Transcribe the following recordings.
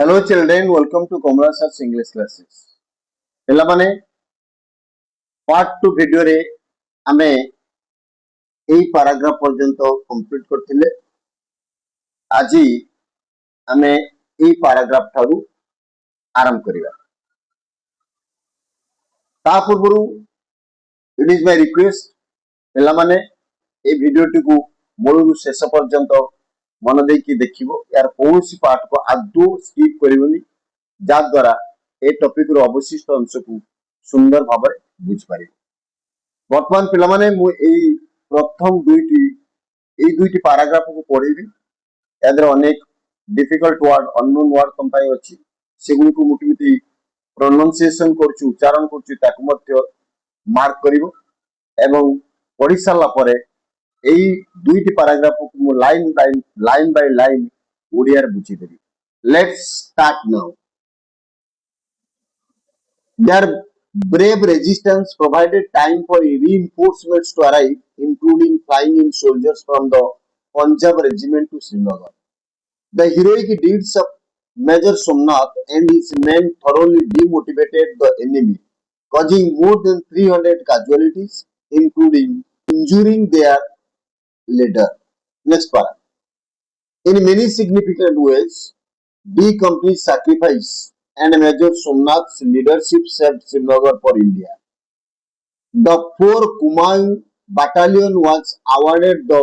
Hello children, welcome to Komala Sir's English classes. ପିଲାମାନେ part 2 ଭିଡିଓରେ ଆମେ ଏହି ପାରାଗ୍ରାଫ ପର୍ଯ୍ୟନ୍ତ କମ୍ପ୍ଲିଟ କରିଥିଲେ। ଆଜି ଆମେ ଏହି ପାରାଗ୍ରାଫ ଠାରୁ ଆରମ୍ଭ କରିବା। ତା ପୂର୍ବରୁ ଇଟ୍ ଇଜ ମାଇ ରିକ୍ୱେଷ୍ଟ ପିଲାମାନେ ଏହି ଭିଡିଓଟିକୁ ମୂଳରୁ ଶେଷ ପର୍ଯ୍ୟନ୍ତ ମନ ଦେଇକି ଦେଖିବ। यार କୌଣସି ପାର୍ଟ को आदौ स्किप କରିବନି, ଯାହା ଦ୍ୱାରା ଏ ଟପିକ ର ଅବଶିଷ୍ଟ ଅଂଶକୁ ସୁନ୍ଦର ଭାବରେ ବୁଝିପାରିବ। ବର୍ତ୍ତମାନ ପିଲାମାନେ ମୁଁ ଏଇ ପ୍ରଥମ ଦୁଇଟି ପାରାଗ୍ରାଫକୁ ପଢିବି। ଏଥିରେ ଅନେକ ଡିଫିକଲ୍ଟ ୱାର୍ଡ ଅନନୋନ ୱାର୍ଡ ତମ ପାଇଁ ଅଛି, ସେଗୁଡ଼ିକୁ ମୁଁ କେମିତି ପ୍ରୋନାଉନ୍ସିଏସନ କରୁଛି, ଉଚ୍ଚାରଣ କରୁଛି ତାକୁ ମଧ୍ୟ ମାର୍କ କରିବ ଏବଂ ପଢି ସାରିଲା ପରେ এই দুইটি প্যারাগ্রাফକୁ ମୁଁ লাইন বাই লাইন ওড়িয়াରେ বুঝিদেবি। Let's start now. Their brave resistance provided time for reinforcements to arrive, including flying in soldiers from the Punjab regiment to Srinagar. The heroic deeds of Major Somnath and his men thoroughly demotivated the enemy, causing more than 300 casualties, including injuring their leader. Next part. In many significant ways, D Company's sacrifice and Major Somnath's leadership saved Srinagar for India. The 4 Kumaun Battalion was awarded the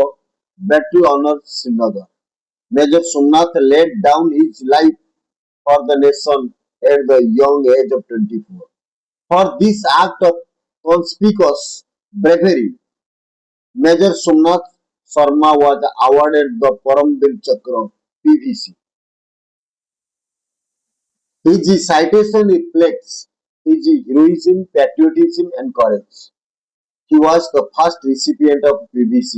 Battle Honour Srinagar. Major Somnath laid down his life for the nation at the young age of 24. For this act of conspicuous bravery, Major Somnath Sharma was awarded the Paramvir Chakra (PVC). His citation reflects his heroism, patriotism, and courage. He was the first recipient of PVC,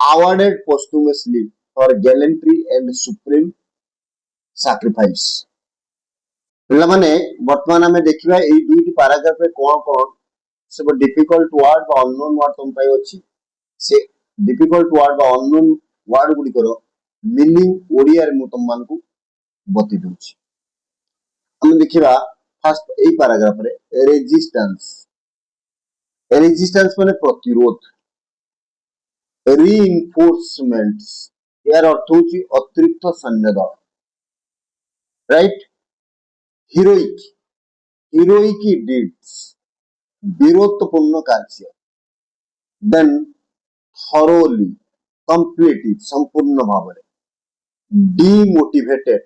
awarded posthumously for gallantry and supreme sacrifice. ପିଲାମାନେ ବର୍ତ୍ତମାନ ଆମେ ଦେଖିବା ଏଇ ଦୁଇଟି ପାରାଗ୍ରାଫରେ କଣ ସବୁ difficult ward ବା unknown ward ତମ ପାଇଁ ଅଛି। ସେ डिफिकल्ट वार्ड बा अननोन वार्ड गुड़िकर मीनिंग ओडिया रे मु तुममानकु बती दूची। हम देखिबा फर्स्ट ए पैराग्राफ रे रेजिस्टेंस माने प्रतिरोध, रीइंफोर्समेंट्स यार अर्थ होची अतिरिक्त सैन्य दल, राइट। हीरोइक डीड्स वीरत्वपूर्ण कार्य, देन thoroughly completely संपूर्ण भावरे, demotivated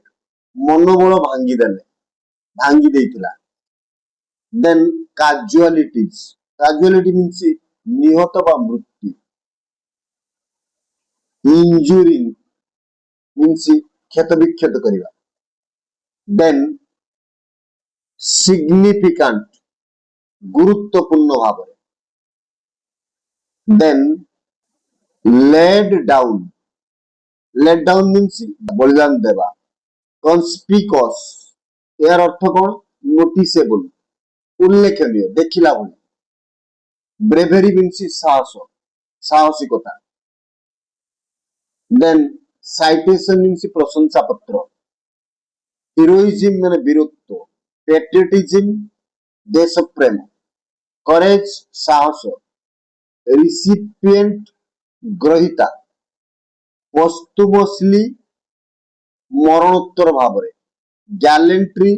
मनोबल भांगी देथिला, then casualty means निहत बा मृत्यु, injuring means क्षत विक्षत करिवा, then significant गुरुत्वपूर्ण Bhavre, then laid down means बलिदान देवा, conspicuous यार अर्थ कौन नोटिसेबल उल्लेखनीय देखिला भली, bravery means साहसिकता, then citation means प्रशंसा पत्र, heroism माने वीरत्व, patriotism देश प्रेम, courage साहस, recipient ग्रहिता, पोस्टुमसली मरणोत्तर भावरे, गैलेंट्री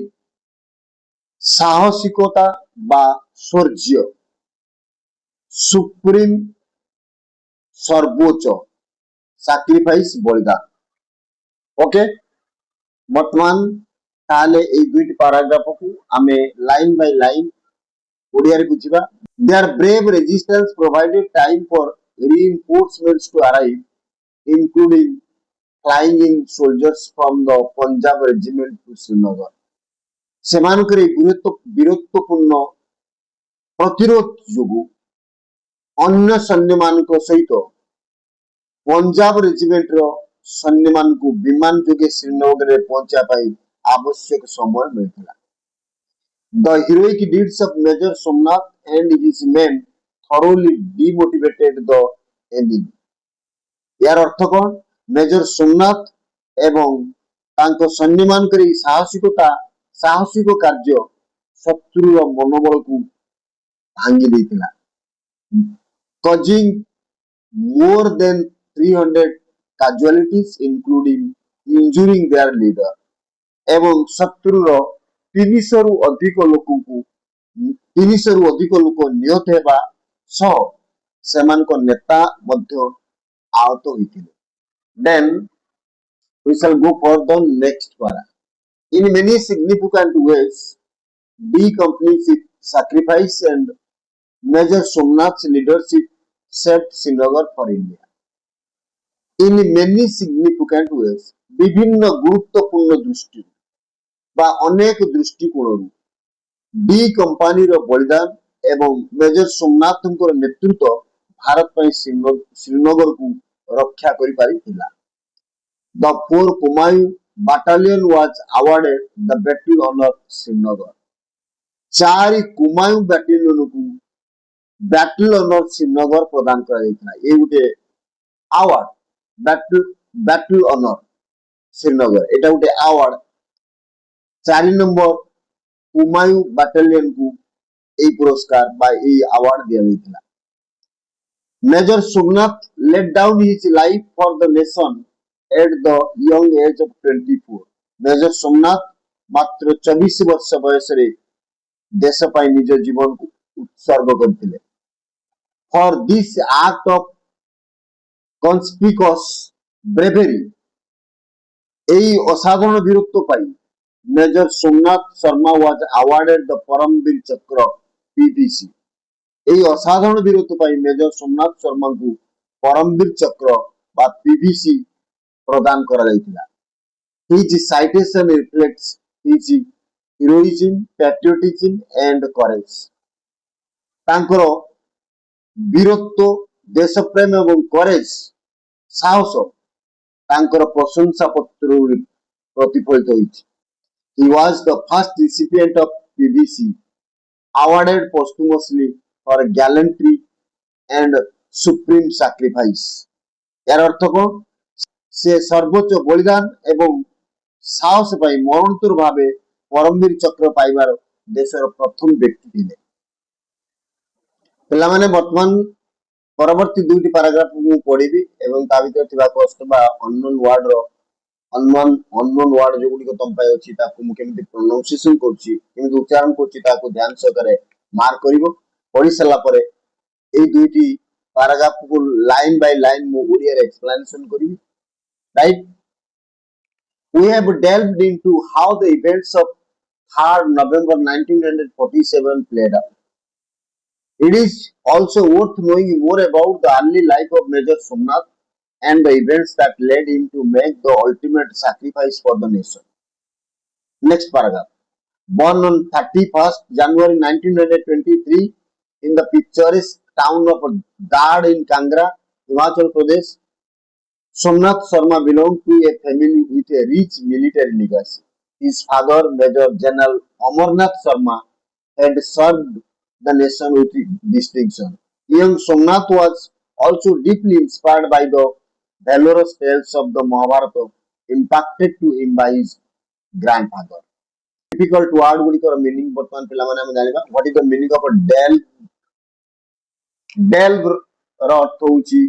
साहसिकता बा शौर्य, सुप्रीम सर्वोच्च, सैक्रिफाइस बलिदान। ओके, वर्तमान ताले ए दुईटी पैराग्राफ को आमे लाइन बाय लाइन ओडिया रे बुझिबा। Their brave resistance provided time for reinforcements to arrive, including flying in soldiers from the Punjab regiment to Srinagar. ସେମାନଙ୍କର ବୀରତ୍ୱପୂର୍ଣ୍ଣ ପ୍ରତିରୋଧ ଯୋଗୁ ଅନ୍ୟ ସୈନ୍ୟମାନଙ୍କ ସହିତ ପଞ୍ଜାବ ରେଜିମେଣ୍ଟର ସୈନ୍ୟମାନଙ୍କୁ ବିମାନ ଯୋଗେ ଶ୍ରୀନଗରରେ ପହଞ୍ଚିବା ପାଇଁ ଆବଶ୍ୟକ ସମୟ ମିଳିଥିଲା। The heroic deeds of Major Somnath and his men thoroughly demotivated the enemy. यार अर्थ कौन, मेजर सोमनाथ एवं ତାଙ୍କ ସୈନ୍ୟମାନଙ୍କର ଏହି ସାହସିକ କାର୍ଯ୍ୟ ଶତ୍ରୁର ମନୋବଳକୁ ଭାଙ୍ଗି ଦେଇଥିଲା, causing more than 300 casualties including injuring their leader ଏବଂ ଶତ୍ରୁର 300ରୁ ଅଧିକ ଲୋକ ନିହତ ହେବା ସହ ସେମାନଙ୍କ ନେତା ମଧ୍ୟ ଆହତ ହୋଇଥିଲେ। Then we shall go for the next para. In many significant ways, D Company's sacrifice and Major Somnath's leadership saved Srinagar for India. In many significant ways, ବିଭିନ୍ନ ଗୁରୁତ୍ୱପୂର୍ଣ୍ଣ ଦୃଷ୍ଟି ବା ଅନେକ ଦୃଷ୍ଟିକୋଣରୁ ଡି କମ୍ପାନୀର ବଳିଦାନ ଏବଂ ମେଜର ସୋମନାଥଙ୍କର ନେତୃତ୍ୱ ଭାରତ ପାଇଁ ଶ୍ରୀନଗରକୁ ରକ୍ଷା କରିପାରିଥିଲା। The 4th Kumaun Battalion was awarded the Battle Honour Srinagar. 4 Kumaon ବାଟାଲିୟନକୁ ବ୍ୟାଟଲ ଅନର ଶ୍ରୀନଗର ପ୍ରଦାନ କରାଯାଇଥିଲା। ଏ ଗୋଟେ ଆୱାର୍ଡ ବ୍ୟାଟଲ ଅନର ଶ୍ରୀନଗର, ଏଟା ଗୋଟେ ଆୱାର୍ଡ। 4 ନମ୍ବର କୁମାୟୁଁ ବାଟାଲିୟନକୁ এই পুরস্কার বা এই আওয়ার্ড দিয়েছিল। Major Somnath laid down his life for the nation at the young age of 24. Major Somnath মাত্র 24 ବର୍ଷ ବୟସରେ ଦେଶ ପାଇଁ ନିଜ ଜୀବନକୁ ଉତ୍ସର୍ଗ କରିଥିଲେ। For this act of conspicuous bravery, এই অসাধারণ বীরত্ব পাই major Somnath Sharma was awarded the Param Vir Chakra PVC. এই অসাধারণ বীরত্ব পাই মেজর সোমনাথ শর্মাଙ୍କୁ পরমবীর চক্র বা PVC প্রদান করা যাইଥିଲା। His citation reflects his heroism, patriotism and courage. ତାଙ୍କର ବୀରତ୍ବ, ଦେଶପ୍ରେମ ଏବଂ କରେଜ, ସାହସ ତାଙ୍କର ପ୍ରଶଂସା ପତ୍ରରୁ ପ୍ରତିଫଳିତ ହୋଇଛି। He was the first recipient of PVC awarded posthumously for gallantry and supreme sacrifice. यार अर्थ कौन? से सर्वोच्च बलिदान एवं साहस पाई मरणोत्तर भावे परमवीर चक्र पाइबार देशर प्रथम व्यक्ति थिले। पिला माने वर्तमान परवर्ती दुईटी पैराग्राफ मु पढिबी एवं ता भितर थिबा कष्ट बा अननोन वर्ड रो अननोन वर्ड जो गुडी को तम पाई अछि ताकू मु केमिति प्रोनाउंसिएशन करछि, केमिति उच्चारण करछि ताकू ध्यान सहकारे मार्क करिवो। पढि सला परे एई दुईटी पैराग्राफ को लाइन बाय लाइन मु ओडिया रे एक्सप्लेनेशन करिवि। Right, we have delved into how the events of 3rd November 1947 played out. It is also worth knowing more about the early life of Major Somnath and the events that led him to make the ultimate sacrifice for the nation. Next paragraph. Born on 31st January 1923 in the picturesque town of Dad in Kangra, Himachal Pradesh, Somnath Sharma belonged to a family with a rich military legacy. His father, Major General Amarnath Sharma, had served the nation with distinction. Young Somnath was also deeply inspired by the valorous tales of the Mahabharata impacted to him by his grandfather. Difficult word गुड़िकर meaning बर्तमान पिला माने हम जानिबा। What is the meaning of a delve? Delve ର अर्थ होउची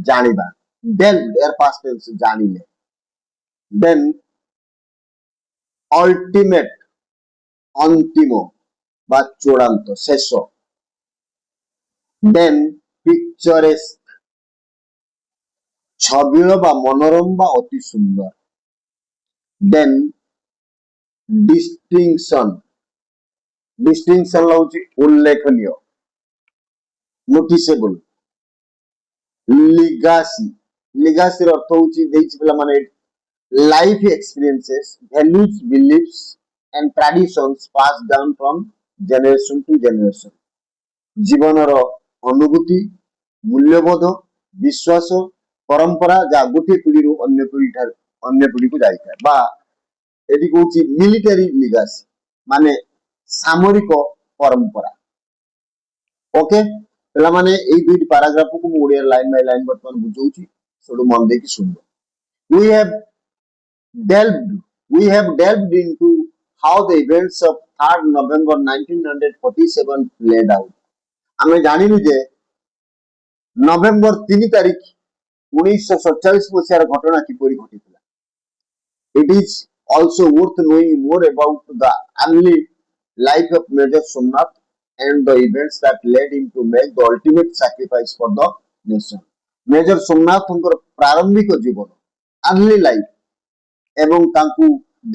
जानिबा। Delve air past tense जानिले। Then ultimate अंतिम বা চূড়ান্ত শেষ। Then picturesque ছবিল বা মনোরম বা অতি সুন্দর। Then distinction হচ্ছে উল্লেখনীয়, নোটিসেবল। লিগাসির অর্থ হচ্ছে দেখছি পিলা মানে life experiences, values, beliefs and traditions passed down from generation to generation. জীবনর অনুভূতি, মূল্যবোধ, বিশ্বাস, পরম্পরা যা গোটিଏ ପିଢ଼ିରୁ ଅନ୍ୟ ପିଢ଼ିକୁ ଯାଇଥାଏ ବା ଏଠି କହୁଛି ମିଲିଟାରୀ লিগাসি ମାନେ ସାମରିକ ପରମ୍ପରା। ओके पिला माने एई दुईटी पैराग्राफ को मु ओडिया लाइन बाय लाइन वर्तमान बुझौची, सेडू मन देकी सुनबो। We have delved we have delved into how the events of 3rd November 1947 played out. ଆମେ ଜାଣିଲୁ ଯେ ନଭେମ୍ବର 3 ତାରିଖ 1947 ମସିହାର ଘଟଣା କିପରି ଘଟିଥିଲା. It is also worth knowing more about the early life of Major Somnath and the events that led him to make the ultimate sacrifice for the nation. Major Somnathଙ୍କର ପ୍ରାରମ୍ଭିକ ଜୀବନ, early life ଏବଂ ତାଙ୍କୁ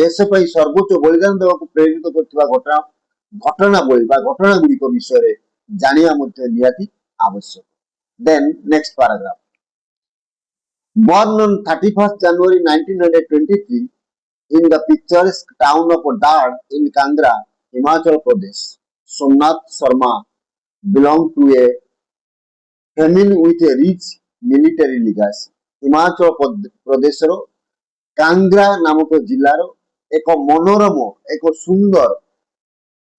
ଦେଶ ପାଇଁ ସର୍ବୋଚ୍ଚ ବଳିଦାନ ଦେବାକୁ ପ୍ରେରିତ କରୁଥିବା ଘଟଣାବଳୀ ବା ଘଟଣା ଗୁଡ଼ିକ ବିଷୟରେ ଜାଣିବା ମଧ୍ୟ ନିହାତି ଆବଶ୍ୟକ. Then next paragraph. Born on 31st January 1923 in the picturesque town of Dad in Kangra, Himachal Pradesh, Somnath Sharma belonged to a family with a rich military legacy. Himachal ପ୍ରଦେଶର କାଙ୍ଗ୍ରା ନାମକ ଜିଲ୍ଲାର ଏକ ମନୋରମ ଏକ ସୁନ୍ଦର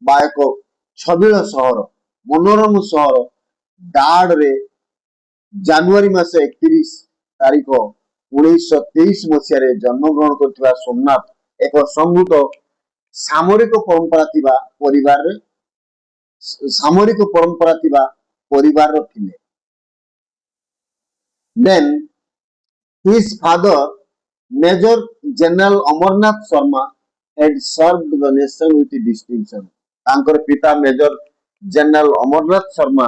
ବା ଏକ ଛବିଳ ସହର ମନୋରମ ସହର ଡାଡରେ ଜାନୁଆରୀ ମାସ 31 ତାରିଖ 1923 ମସିହାରେ ଜନ୍ମଗ୍ରହଣ କରିଥିବା ସୋମନାଥ ଏକ ସମୃଦ୍ଧ ସାମରିକ ପରମ୍ପରା ଥିବା ପରିବାରର ଥିଲେ. Then his father, Major General Amarnath Sharma, had served the nation with distinction. ତାଙ୍କର ପିତା ମେଜର ଜେନେରାଲ ଅମରନାଥ ଶର୍ମା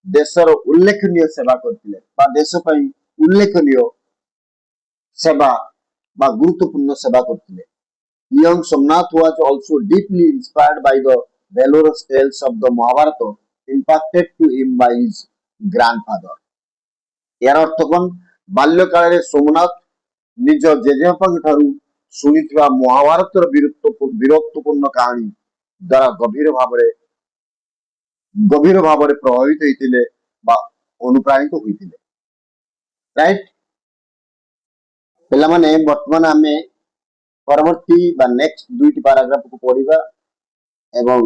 ଦେଶର ଉଲ୍ଲେଖନୀୟ ସେବା କରିଥିଲେ ବା ଦେଶ ପାଇଁ ଉଲ୍ଲେଖନୀୟ ସେବା ବା ଗୁରୁତ୍ୱପୂର୍ଣ୍ଣ ସେବା କରିଥିଲେ. Young Somnath was also deeply inspired by the valorous tales of the Mahabharata impacted to him by his grandfather. ଏହାର ଅର୍ଥ କଣ? ବାଲ୍ୟ କାଳରେ ସୋମନାଥ ନିଜ ଜେଜେବାପାଙ୍କ ଠାରୁ ଶୁଣିଥିବା ମହାଭାରତର ବୀରତ୍ୱପୂର୍ଣ୍ଣ କାହାଣୀ ଦ୍ୱାରା ଗଭୀର ଭାବରେ ପ୍ରଭାବିତ ହୋଇଥିଲେ ବା ଅନୁପ୍ରାଣିତ ହୋଇଥିଲେ. ରାଇଟ୍ ପିଲାମାନେ, ବର୍ତ୍ତମାନ ଆମେ ପରବର୍ତ୍ତୀ ବା ନେକ୍ସଟ ଦୁଇଟି ପାରାଗ୍ରାଫକୁ ପଢିବା ଏବଂ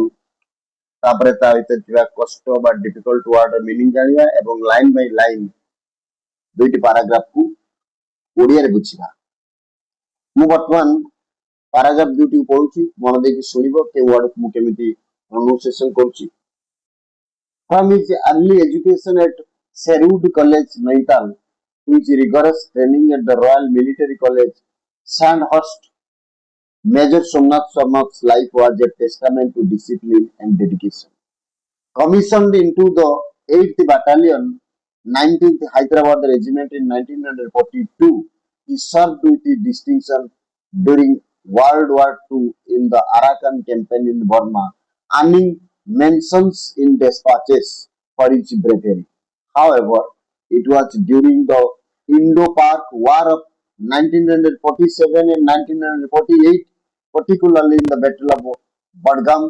ତାପରେ ତା ଭିତରେ ଥିବା କଷ୍ଟ ବା ଡିଫିକଲ୍ଟ ୱାର୍ଡର ମିନିଂ ଜାଣିବା ଏବଂ ଲାଇନ୍ ବାଇ ଲାଇନ୍ ଦୁଇଟି ପାରାଗ୍ରାଫକୁ ଓଡ଼ିଆରେ ବୁଝିବା. ମୁଁ ବର୍ତ୍ତମାନ ପାରାଗ୍ରାଫ ଦୁଇଟିକୁ ପଢୁଛି, ମନ ଦେଇକି ଶୁଣିବ କେ ୱାର୍ଡକୁ ମୁଁ କେମିତି ପ୍ରୋନାଉନ୍ସିଏସନ କରୁଛି. From his early education at Sherwood College, Nainital, to his rigorous training at the Royal Military College, Sandhurst, Major Somnath Sharma's life was a testament to discipline and dedication. Commissioned into the 8th Battalion, 19th Hyderabad Regiment in 1942, he served with distinction during World War II in the Arakan campaign in Burma, earning mentions in dispatches for his bravery. However, it was during the Indo-Pak War of 1947 and 1948, particularly in the Battle of Badgam,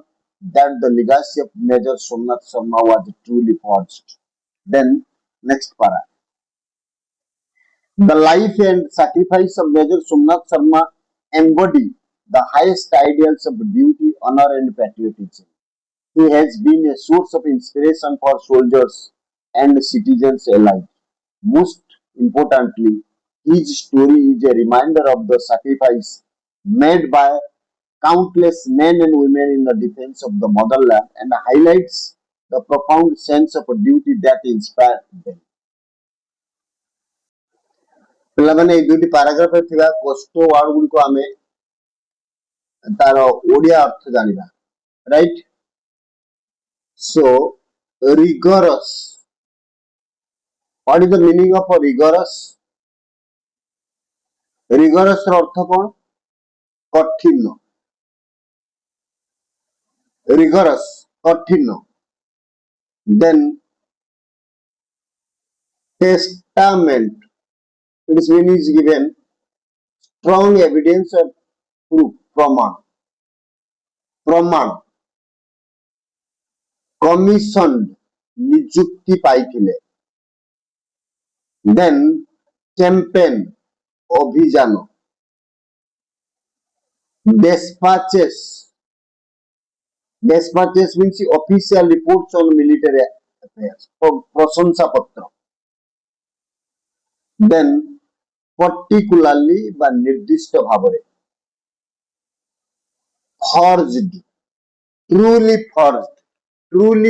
that the legacy of Major Somnath Sharma was truly forged. Then, next para. The life and sacrifice of Major Somnath Sharma embody the highest ideals of duty, honor, and patriotism. He has been a source of inspiration for soldiers and citizens alike. Most importantly, his story is a reminder of the sacrifice made by countless men and women in the defense of the motherland and highlights the profound sense of duty that inspired them. ପିଲାମାନେ ଏଇ ଦୁଇଟି ପାରାଗ୍ରାଫରେ ଥିବା କଷ୍ଟ ward ଗୁଡ଼ିକ ଆମେ ତାର ଓଡ଼ିଆ ଅର୍ଥ ଜାଣିବା. Right? So, rigorous. What is the meaning of a rigorous? Rigorous ର ଅର୍ଥ କଣ? କଠିନ. Rigorous, କଠିନ. Then, testament. Its meaning is given strong evidence or proof, ପ୍ରମାଣ. Commissioned, ନିଯୁକ୍ତି ପାଇଥିଲେ. Then, campaign, ଅଭିଯାନ. Dispatches means official reports on military affairs. ପ୍ରଶଂସା ପତ୍ର. Then, particularly ବା ନିର୍ଦ୍ଦିଷ୍ଟ ଭାବରେ. forged, truly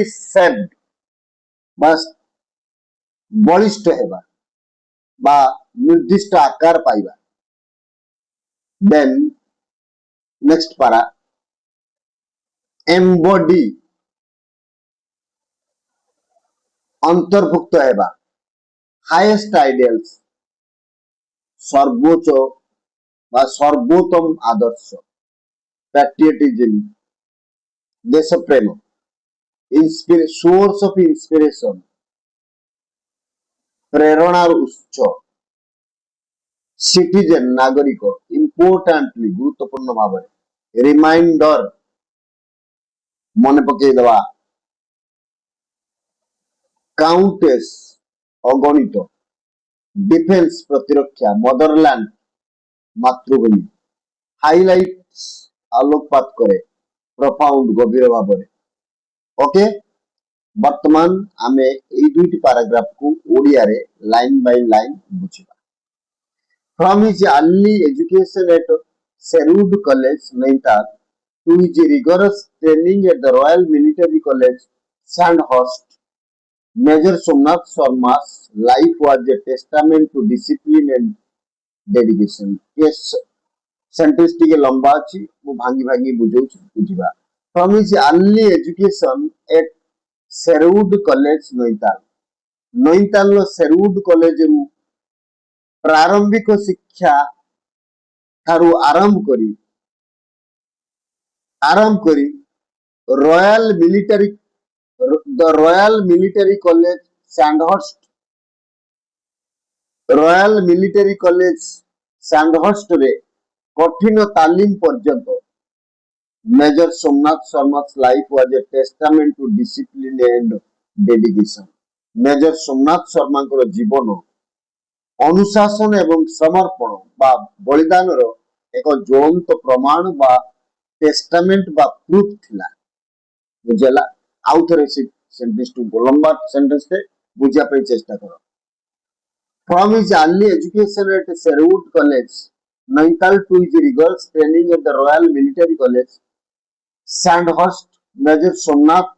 shaped बस बलिष्ठ हेबा बा निर्दिष्ट आकार पाइबा. Then next para embody अंतर्भुक्त हेबा highest ideals सर्वोच्च বা সর্বোত্তম আদর্শ patriotism দেশপ্রেম source of inspiration প্রেরণার উৎস সিটিজেন নাগরিক ইম্পর্টান্টলি গুরুত্বপূর্ণ ভাবে রিমাইন্ডর মনে পকাই দেওয়া কাউন্টেস অগণিত ডিফেন্স প্রতিরক্ষা মদারল্যান্ড মাতৃভূমি হাইলাইটস আলোকপাত করে প্রফাউন্ড গভীর ভাবে. ওকে বর্তমান আমি এই দুইটি প্যারাগ্রাফ কু ওড়িয়ারে লাইন বাই লাইন বুঝিবা. From his early education at Sherwood College, Nainital, to his rigorous training at the Royal Military College, Sandhurst, Major Somnath Sharma's life was a testament to discipline and dedication. Yes, sentence টিকে লম্বা আছে মু ভাঙ্গি ভাঙ্গি বুঝাউছি বুঝিবা. From his early education at Sherwood College, Nainital, Nainital Sherwood College ରୁ ପ୍ରାରମ୍ଭିକ ଶିକ୍ଷା ଠାରୁ ଆରମ୍ଭ କରି ରୟାଲ ମିଲିଟାରୀ କଲେଜ ସ୍ୟାଣ୍ଡହର୍ଷ୍ଟରେ କଠିନ ତାଲିମ ପର୍ଯ୍ୟନ୍ତ Major Somnath Sharma's life was a testament to discipline and dedication. Major Somnath Sharmaଙ୍କର ଜୀବନ ଅନୁଶାସନ ଏବଂ ସମର୍ପଣ ବା ବଳିଦାନର ଏକ ଜ୍ୱଳନ୍ତ ପ୍ରମାଣ ବା ଟେଷ୍ଟାମେଣ୍ଟ ବା ପ୍ରୁଫ୍ ଥିଲା. ବୁଝିଲା? ଆଉ ଥରେ ସେ ସେଣ୍ଟେନ୍ସକୁ ଲମ୍ବା ସେଣ୍ଟେନ୍ସରେ ବୁଝିବା ପାଇଁ ଚେଷ୍ଟା କର. From his early education at Sherwood College, Nainital, to his rigorous training at the Royal Military College, Sandhurst, Major Somnath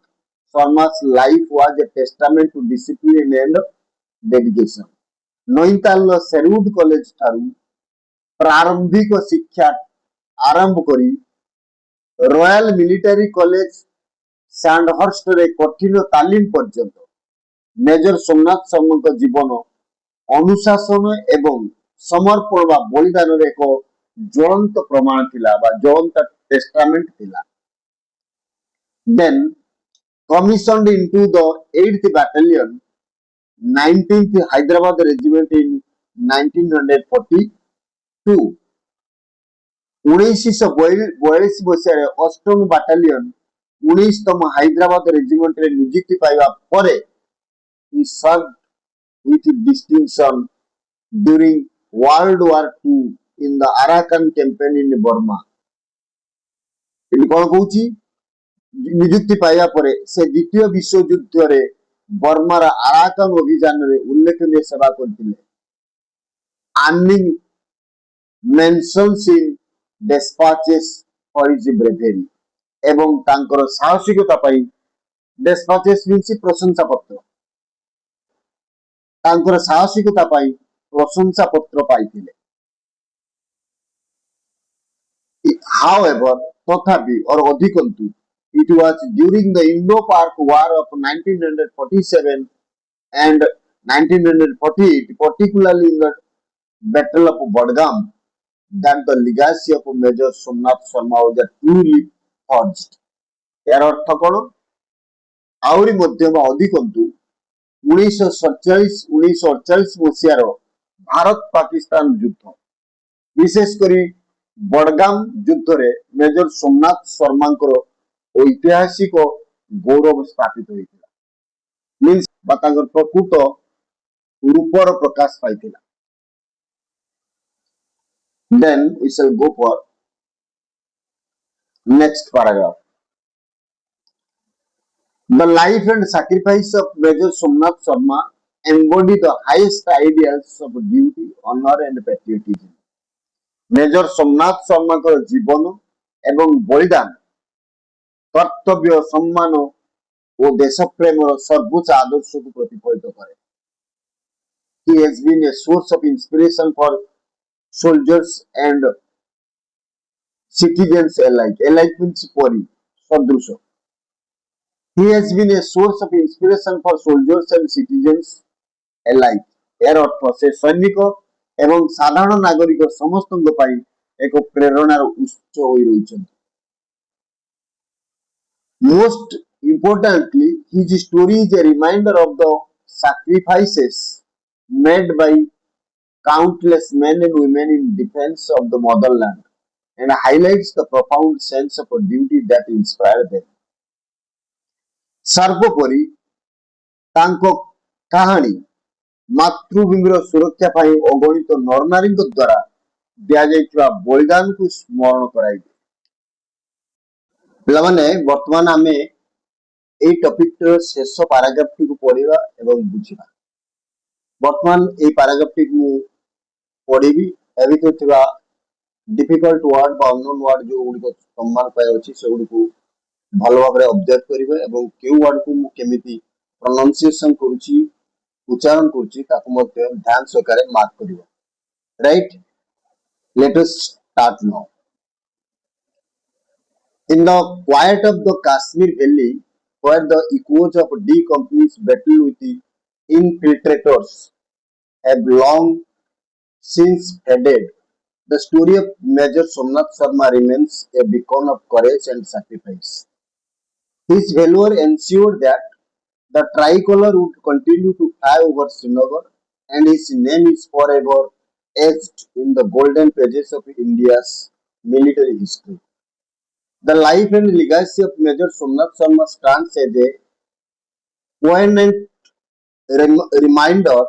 Sharma's life was a testament to discipline and dedication. ନଇତାଲର ସେରୁଡ୍ କଲେଜ ଠାରୁ ପ୍ରାରମ୍ଭିକ ଶିକ୍ଷା ଆରମ୍ଭ କରି royal military college ସ୍ୟାଣ୍ଡହର୍ଷ୍ଟରେ କଠିନ ତାଲିମ ପର୍ଯ୍ୟନ୍ତ major Somnath ଶର୍ମାଙ୍କ ଜୀବନ ଅନୁଶାସନ ଏବଂ ସମର୍ପଣ ବା ବଳିଦାନର ଏକ ଜ୍ୱଳନ୍ତ ପ୍ରମାଣ ଥିଲା ବା ଜ୍ୱଳନ୍ତ ଟେଷ୍ଟାମେଣ୍ଟ ଥିଲା. Then commissioned into the 8th Battalion, 19th Hyderabad Regiment in 1942. 1942 ମସିହାରେ ଅଷ୍ଟମ ବାଟାଲିୟନ 19ତମ ହାଇଦ୍ରାବାଦ ରେଜିମେଣ୍ଟରେ ନିଯୁକ୍ତି ପାଇବା ପରେ he served with distinction during World War II in the Arakan campaign in Burma. ଏଠି କଣ କହୁଛି? ନିଯୁକ୍ତି ପାଇବା ପରେ ସେ ଦ୍ୱିତୀୟ ବିଶ୍ୱଯୁଦ୍ଧରେ ବର୍ମାର ଆରାକାନ ଅଭିଯାନରେ ଉଲ୍ଲେଖନୀୟ ସେବା କରିଥିଲେ. Earning mentions in dispatches for his bravery ଏବଂ ତାଙ୍କର ସାହସିକତା ପାଇଁ dispatches means ପ୍ରଶଂସା ପତ୍ର. ତାଙ୍କର ସାହସିକତା ପାଇଁ ପ୍ରଶଂସା ପତ୍ର ପାଇଥିଲେ. However, ତଥାପି or ଅଧିକନ୍ତୁ it was during the Indo-Pak War of 1947 and 1948, particularly in the Battle of Budgam, that the legacy of Major Somnath Sharma was truly forged. यार अर्थ कौन? आउरी मध्य अधिकंतु 1947-1948 मसीहार भारत पाकिस्तान युद्ध विशेषकर बडगाम युद्ध रे मेजर सोमनाथ शर्मा ऐतिहासिक गौरव स्थापित होता मीन्स प्रकृत रूपर प्रकाश पाई. Then we shall go for next paragraph. The life and sacrifice of Major Somnath Sharma embody the highest ideals of duty, honor and patriotism. Major Somnath Sharma जीवन ଏବଂ ବଳିଦାନ, କର୍ତ୍ତବ୍ୟ, ସମ୍ମାନ ଓ ଦେଶପ୍ରେମର ସର୍ବୋଚ୍ଚ ଆଦର୍ଶକୁ ପ୍ରତିଫଳିତ କରେ। He has been a source of inspiration for soldiers and citizens alike. Alike means pori, sadrusha. He has been a source of inspiration for soldiers and citizens alike. ଏହାର ଅର୍ଥ ସେ ସୈନିକ ଏବଂ ସାଧାରଣ ନାଗରିକ ସମସ୍ତଙ୍କ ପାଇଁ ଏକ ପ୍ରେରଣାର ଉତ୍ସ ହୋଇ ରହିଛନ୍ତି। Most importantly, his story is a reminder of the sacrifices made by countless men and women in defense of the motherland and highlights the profound sense of duty that inspired them. ସର୍ବୋପରି ତାଙ୍କ କାହାଣୀ ମାତୃଭୂମିର ସୁରକ୍ଷା ପାଇଁ ଅଗଣିତ ନରନାରୀଙ୍କ ଦ୍ୱାରା ଦିଆଯାଇଥିବା ବଳିଦାନକୁ ସ୍ମରଣ କରାଇବେ। ପିଲାମାନେ ବର୍ତ୍ତମାନ ଆମେ এই ଟପିକର ଶେଷ ପାରାଗ୍ରାଫଟିକୁ ପଢିବା ଏବଂ ବୁଝିବା। ବର୍ତ୍ତମାନ এই ପାରାଗ୍ରାଫଟିକୁ ମୁଁ ପଢିବି। ଏ ଭିତରେ ଥିବା ଡିଫିକଲ୍ଟ ୱାର୍ଡ ବା ଅନନୋନ୍ ୱାର୍ଡ ଯୋଉଗୁଡ଼ିକ ସମ୍ମାନ ପାଇଁ ଅଛି ସେଗୁଡ଼ିକୁ ଭଲ ଭାବରେ ଅବଜର୍ଭ କରିବେ ଏବଂ କେଉଁ ୱାର୍ଡକୁ ମୁଁ କେମିତି ପ୍ରୋନାଉନ୍ସିଏସନ କରୁଛି, ଉଚ୍ଚାରଣ କରୁଛି ତାକୁ ମଧ୍ୟ ଧ୍ୟାନ ସହକାରେ ମାର୍କ କରିବ। Right, let us start now. In the quiet of the Kashmir Valley, where the echoes of D Company's battle with the infiltrators have long since faded, the story of Major Somnath Sharma remains a beacon of courage and sacrifice. His valor ensured that the tricolor would continue to fly over Srinagar, and his name is forever etched in the golden pages of India's military history. The life and legacy of Major Somnath Sharma stands as a poignant reminder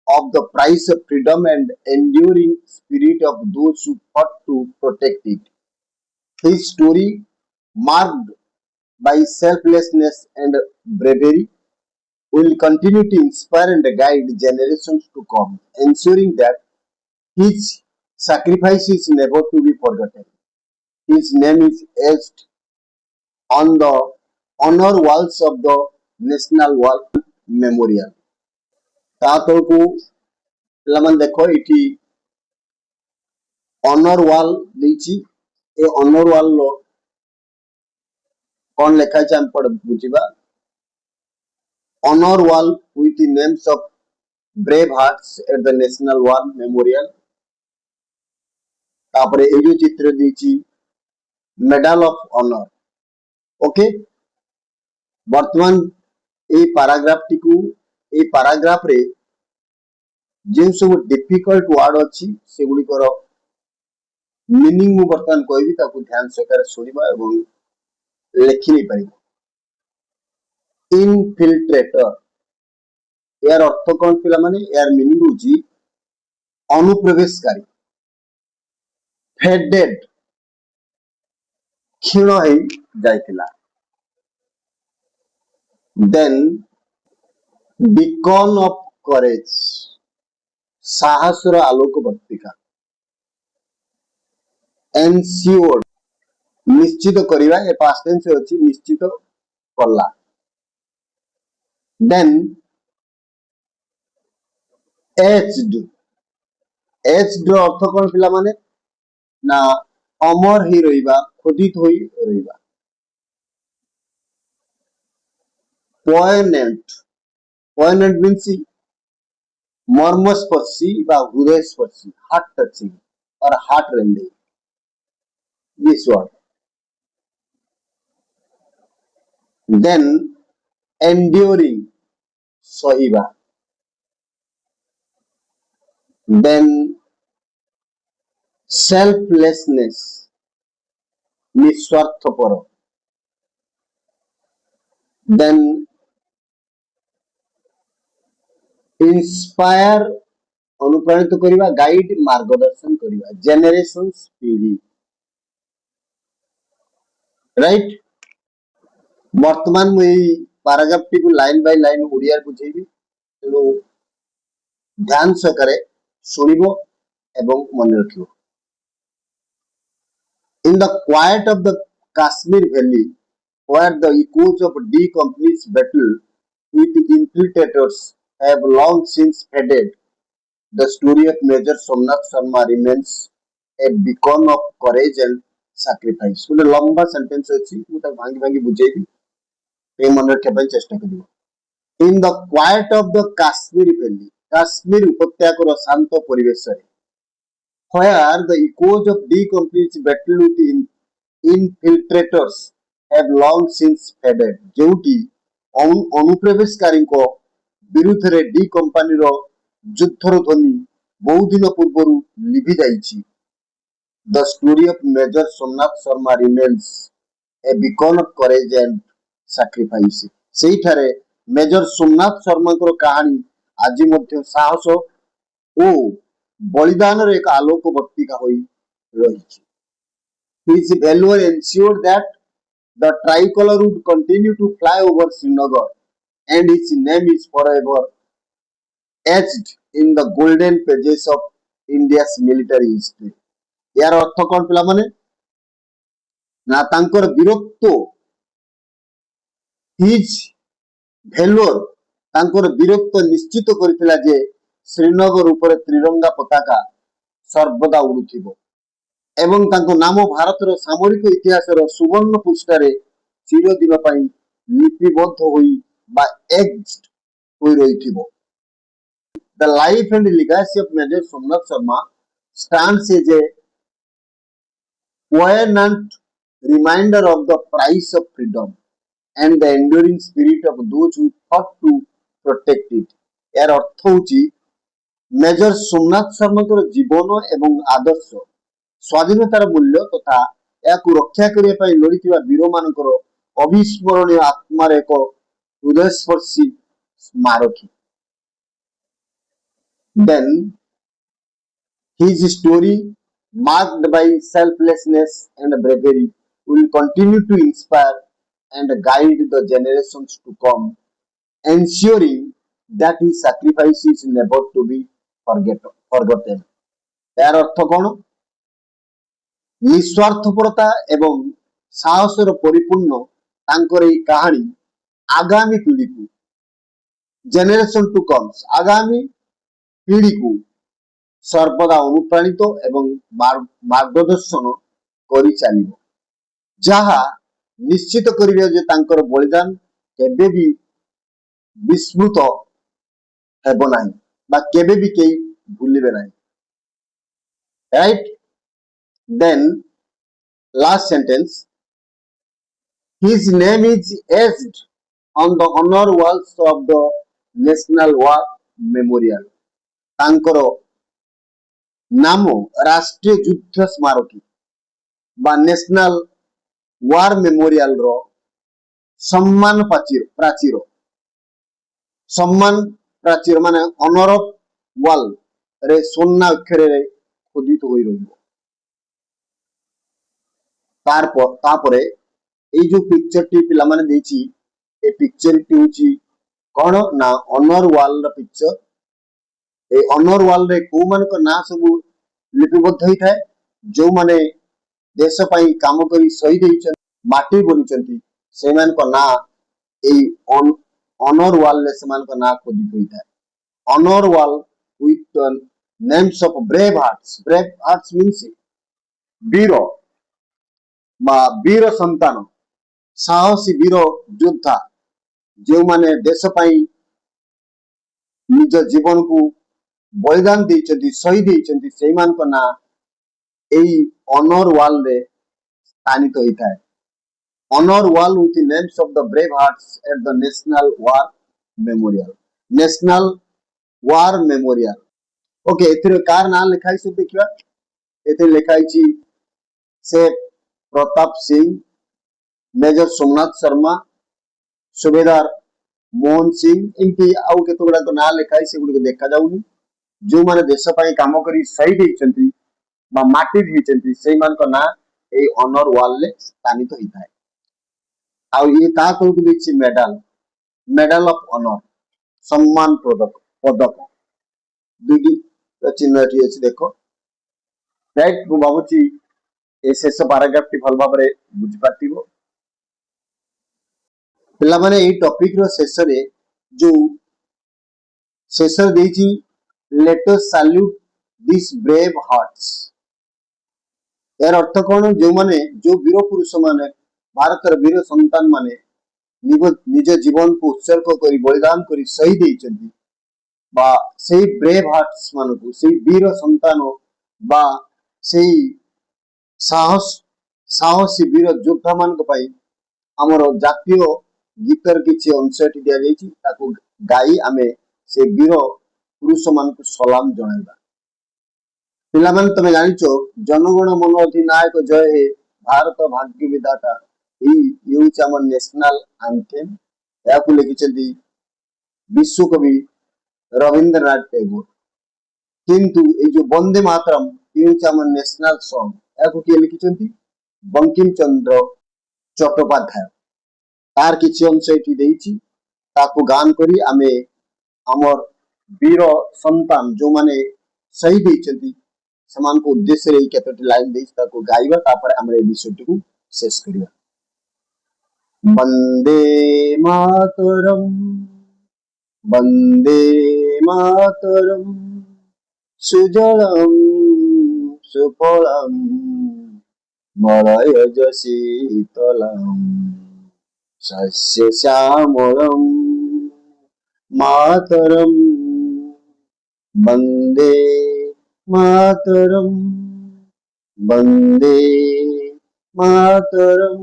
of the price of freedom and enduring spirit of those who fought to protect it. His story, marked by selflessness and bravery, will continue to inspire and guide generations to come, ensuring that his sacrifice is never to be forgotten. His name is etched on the honor walls of the National War Memorial. ତା ତଳକୁ ପିଲାମାନେ ଦେଖ ଏଠି honour wall ଦେଇଛି। ଏ honour wall କଣ ଲେଖା ହେଇଛି ଆମେ ପଢ ବୁଝିବା। honor wall with the names of brave hearts at the National War Memorial. तापरे ए जो चित्र ଦେଇଛି medal of honor। ओके, वर्तमान ए paragraph रे जे सब डिफिकल्ट वर्ड अछि सेगुडी मीनिंग मु वर्तमान कहबी ताकू ध्यान सहकारे सुनिबा एवं लिखि नै परिबो। इनफिल्ट्रेटर यार अर्थ कौन पिला माने यार मीनिंग होची अनुप्रवेशकारी। फेडेड क्षीण है जाइतिला। देन बीकन ऑफ करेज साहसर आलोक बत्तिका। एनश्योर्ड निश्चित करिवा ए पास्ट टेंस अछि निश्चित करला। देन एज्ड अर्थ कौन पिला माने ना अमर ही रहिबा, खोदित होई रहिबा। पोइनेंट मीन्स मर्मस्पर्शी बा हृदयस्पर्शी, हार्ट टचिंग और heart rending. This word. Then enduring सहिबा। देन सेल्फलेसनेस निस्वार्थपर। देन इंस्पायर अनुप्राणित करिबा, गाइड मार्गदर्शन करिबा, जेनरेशंस पीढ़ी। राइट, वर्तमान मु एई पैराग्राफ टी को लाइन बाय लाइन ओडिया बुझेबी, तेणु ध्यान सहकारे सुनिबो एवं मन रखिबो। In the quiet of the Kashmir Valley, where the echoes of D Company's battle with infiltrators have long since faded, the story of Major Somnath Sharma remains a beacon of courage and sacrifice. ଗୋଟେ ଲମ୍ବା sentence ଅଛି ମୁଁ ତାକୁ ଭାଙ୍ଗି ଭାଙ୍ଗି ବୁଝେଇବି ଏ ମନେ ରଖିବା ପାଇଁ ଚେଷ୍ଟା କରିବ। In the quiet of the Kashmir Valley, Kashmir ଉପତ୍ୟକାର ଶାନ୍ତ ପରିବେଶରେ, where the echoes of D Company's battle with infiltrators have long since faded, ଯେଉଁଠି ଅନୁପ୍ରବେଶକାରୀଙ୍କ ବିରୁଦ୍ଧରେ ଡି କମ୍ପାନୀର ଯୁଦ୍ଧର ଧ୍ୱନି ବହୁଦିନ ପୂର୍ବରୁ ଲିଭି ଯାଇଛି। The story of Major Somnath Sharma remains a beacon of courage and sacrifice. ସେଇଠାରେ ମେଜର ସୋମନାଥ ଶର୍ମାଙ୍କର କାହାଣୀ ଆଜି ମଧ୍ୟ ସାହସ ଓ ବଳିଦାନର ଏକ ଆଲୋକ ବର୍ତ୍ତିକା ହୋଇ ରହିଛି। His valor ensured that the tricolor would continue to fly over Srinagar, and his name is forever etched in the golden pages of India's military history. यार अर्थ कौन पिला माने ना तांकर वीरत्व हिज भेलोर तांकर वीरत्व निश्चित करथिला जे श्रीनगर ऊपर त्रिरंगा पताका सर्वदा उड़ुथिबो एवं तांको नाम भारतर सामरिक इतिहासर सुवर्ण पृष्ठारे चिरदिन पई लिपिबद्ध होई बा एज्ड होई रहिथिबो। The life and legacy of Major Somnath Sharma stands as a poignant reminder of the price of freedom and the enduring spirit of those who fought to protect it. यार अर्थ होची मेजर सोमनाथ शर्माଙ୍କର ଜୀବନ ଏବଂ ଆଦର୍ଶ ସ୍ୱାଧୀନତାର ମୂଲ୍ୟ ତଥା ଏହାକୁ ରକ୍ଷା କରିବା ପାଇଁ ଲଢିଥିବା ବୀରମାନଙ୍କର ଅବିସ୍ମରଣୀୟ ଆତ୍ମାର ଏକ ହୃଦୟସ୍ପର୍ଶୀ ସ୍ମାରକୀ। Then his story, marked by selflessness and bravery, will continue to inspire and guide the generations to come, ensuring that his sacrifice is never to be forgotten. यार अर्थ कौन निस्वार्थपरता एवं साहसर परिपूर्ण तांकर এই কাহিনী आगामी पीढ़ी को जेनेरेशन टू कम्स आगामी पीढ़ी को सर्वदा अनुप्राणित एवं मार्गदर्शन करि चालिबो जहा निश्चित करिवे जे तांकर बलिदान केबे भी विस्मृत हेबो नाही बा केबे भी केई भूलिबे नाही। Right then last sentence his name is etched on the honor walls of the National War Memorial. तांकर नाम राष्ट्रीय युद्ध स्मारकी बा नेशनल वार मेमोरियल रो सम्मान प्राचीर माने ऑनर ऑफ वॉल रे सोना अक्षर रे खोदित होई रहिबो। तारपरे এই जो पिक्चर टी पिला माने देछि ए पिक्चर टी होची कोन ना ऑनर वॉल रा पिक्चर ए ऑनर वॉल रे को मान को ना सब लिपिबद्ध होई थाए जो माने देश पई काम करी शहीद होइछन माटी बोलिचंती से मान को ना ए ऑनर वॉल ले से मान को ना खोदित होई थाए। Honour wall with names of brave hearts means वीर बा वीर संतान साहसी वीर योद्धा जो माने देश पई निज जीवन को बलिदान देइचंती शहीद होइचंती सेई मान को ना एई ऑनर वॉल रे स्थानित होई थाए। Honour wall with names of the brave hearts at the national war memorial okay एथिरे कार नाम लिखाई सब देखिबा एथे लिखाई छी से प्रताप सिंह मेजर सोमनाथ शर्मा सुबेदार मोहन सिंह इनकी आउ केतो गुडा को ना लिखाई से गुडी को देखा जाउनी जो माने देश पई काम करी शहीद होइचंती बा माटी होइचंती सेई मान को ना ए ऑनर वॉल ले स्थानित होई थाए। आउ ये ता को दिछि मेडल ऑफ ऑनर सम्मान पदक दुडी चिन्ह अछि देखो राइट। मु बाबूची ए शेष पैराग्राफ टी भल भाव बुझी पार्थिबो पिला माने ए टॉपिक रो शेष रे जो शेष देछि let us salute this brave hearts यार अर्थ कौन जो माने जो वीर पुरुष माने भारतर वीर संतान माने निज जीवन को उत्सर्ग करी बलिदान करी शहीद होइछन्ति बा सेही ब्रेव हार्ट्स मानकु सेही वीर संतान बा सेही साहसी वीर योद्धा मान आमर जातीय गीतर किसी अंश दिया जाइछि ताकू गाई आमे से वीर पुरुष मान को सलाम जणाइबा पिला मान तमे जानिचो जनगण मन अधिनायक जय हे भारत भाग्य विधाता ई होछि आमर नेशनल एंथेम याकू लिखिछन्ति विश्व कवि रविंद्रनाथ टैगोर किंतु ए जो वंदे मातरम ई होछि आमर नेशनल सॉन्ग याकू के लिखिछन्ति बंकिम चंद्र चट्टोपाध्याय तार किछि अंश एठी देइछि ताकू गान करी आमे आमर वीर संतान जो माने शहीद होइछन्ति समान को उद्देश्य रे केतोटी लाइन देइछि ताकू गाइबा तापर हमरे विषयटी को शेष करिया वंदे मातरम सुजलम सुफलम मलयज शीतलम सस्य श्यामलम मातरम वंदे मातरम वंदे मातरम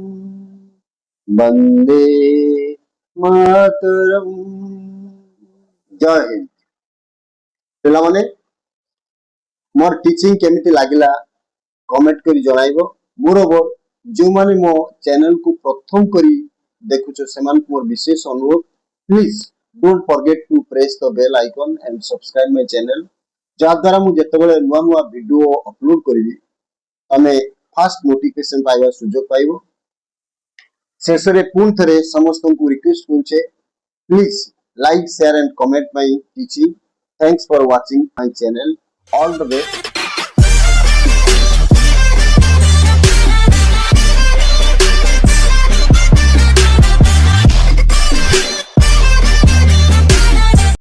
वंदे मातरम जय हिंद पिला माने मोर टीचिंग केमिति लागिला कमेंट करी जणाइबो मोरोबर जो माने मो चैनल को प्रथम करी देखुछो सेमान मोर विशेष अनुरोध please don't forget to press the bell icon and subscribe my channel जा द्वारा मु जेतेबेले नुवा नुवा वीडियो अपलोड करिवि तमे फास्ट नोटिफिकेशन पाइबा सुजोग पाइबो शेष रे पुन थरे समस्त को रिक्वेस्ट करूछे please like share and comment my teaching thanks for watching my channel all the best